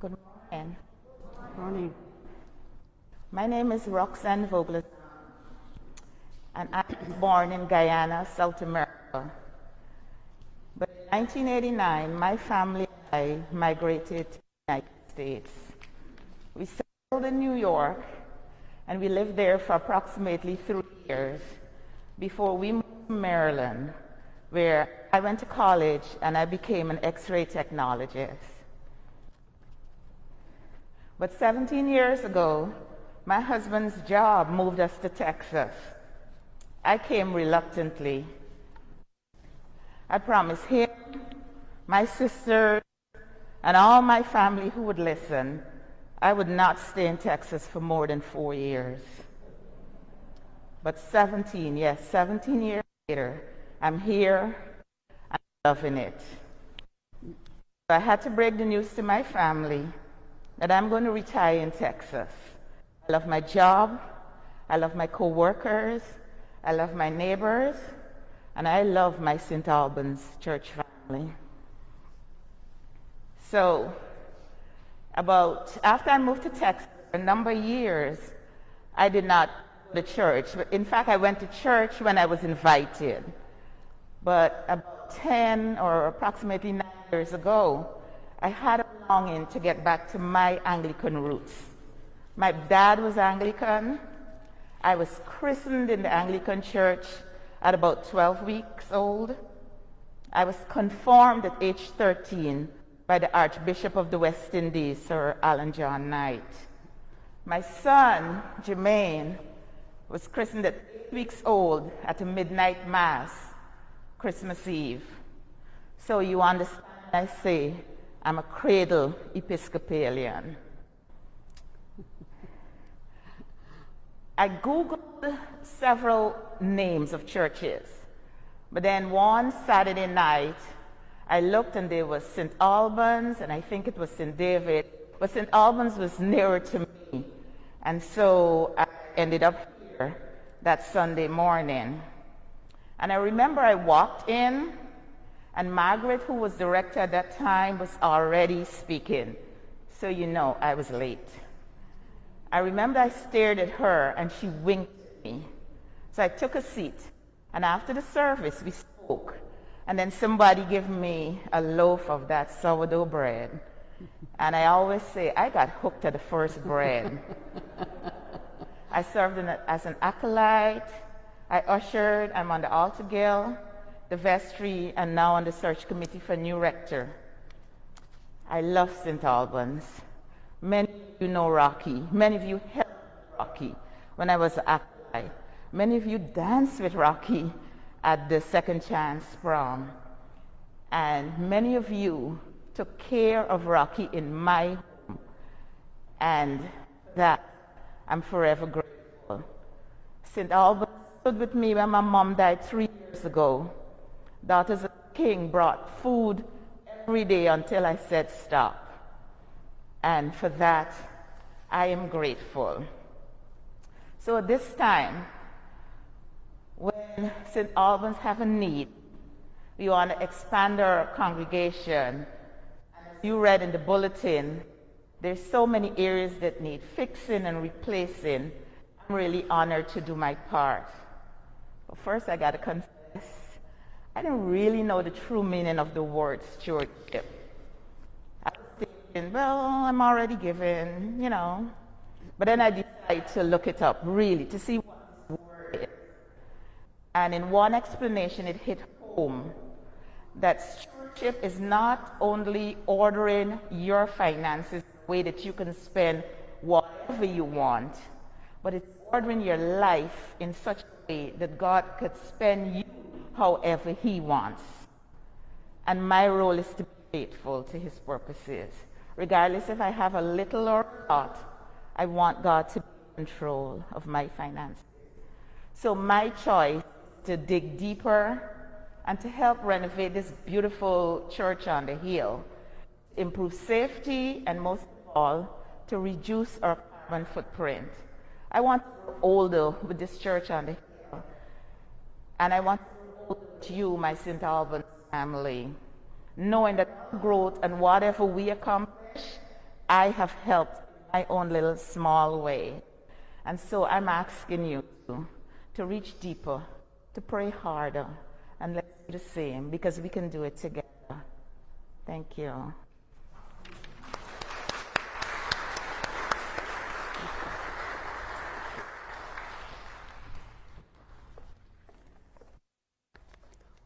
Good morning. Morning. My name is Roxanne Voglezon, and I was born in Guyana, South America. But in 1989, my family and I migrated to the United States. We settled in New York, and we lived there for approximately 3 years before we moved to Maryland, where I went to college and I became an X-ray technologist. But 17 years ago, my husband's job moved us to Texas. I came reluctantly. I promised him, my sister, and all my family who would listen, I would not stay in Texas for more than 4 years. But 17 years later, I'm here, I'm loving it. So I had to break the news to my family that I'm going to retire in Texas. I love my job, I love my co-workers, I love my neighbors, and I love my St. Albans church family. So, after I moved to Texas, for a number of years, I did not go to church. In fact, I went to church when I was invited. But about 10 or approximately 9 years ago, I had a longing to get back to my Anglican roots. My dad was Anglican. I was christened in the Anglican church at about 12 weeks old. I was confirmed at age 13 by the Archbishop of the West Indies, Sir Alan John Knight. My son, Jermaine, was christened at 8 weeks old at a midnight mass, Christmas Eve. So you understand, I say, I'm a cradle Episcopalian. I Googled several names of churches, but then one Saturday night, I looked and there was St. Albans, and I think it was St. David, but St. Albans was nearer to me. And so I ended up here that Sunday morning. And I remember I walked in, and Margaret, who was director at that time, was already speaking. So you know I was late. I remember I stared at her and she winked at me. So I took a seat, and after the service we spoke, and then somebody gave me a loaf of that sourdough bread. And I always say, I got hooked at the first bread. I served as an acolyte, I ushered, I'm on the altar guild, the vestry, and now on the search committee for new rector. I love St. Albans. Many of you know Rocky. Many of you helped Rocky when I was an acolyte. Many of you danced with Rocky at the Second Chance prom. And many of you took care of Rocky in my home. And that I'm forever grateful. St. Albans stood with me when my mom died 3 years ago. Daughters of the King brought food every day until I said stop. And for that, I am grateful. So at this time, when St. Albans have a need, we want to expand our congregation. As you read in the bulletin, there's so many areas that need fixing and replacing. I'm really honored to do my part. But first, I got to confess, I didn't really know the true meaning of the word stewardship. I was thinking, well, I'm already given, you know. But then I decided to look it up, really, to see what this word is. And in one explanation, it hit home that stewardship is not only ordering your finances the way that you can spend whatever you want, but it's ordering your life in such a way that God could spend you however He wants. And my role is to be faithful to His purposes. Regardless if I have a little or a lot, I want God to be in control of my finances. So my choice is to dig deeper and to help renovate this beautiful church on the hill, improve safety, and most of all, to reduce our carbon footprint. I want to grow older with this church on the hill, and I want to grow older with you, my St. Albans family, knowing that growth and whatever we accomplish I have helped in my own little small way. And so I'm asking you to reach deeper, to pray harder, and let's do the same, because we can do it together. Thank you.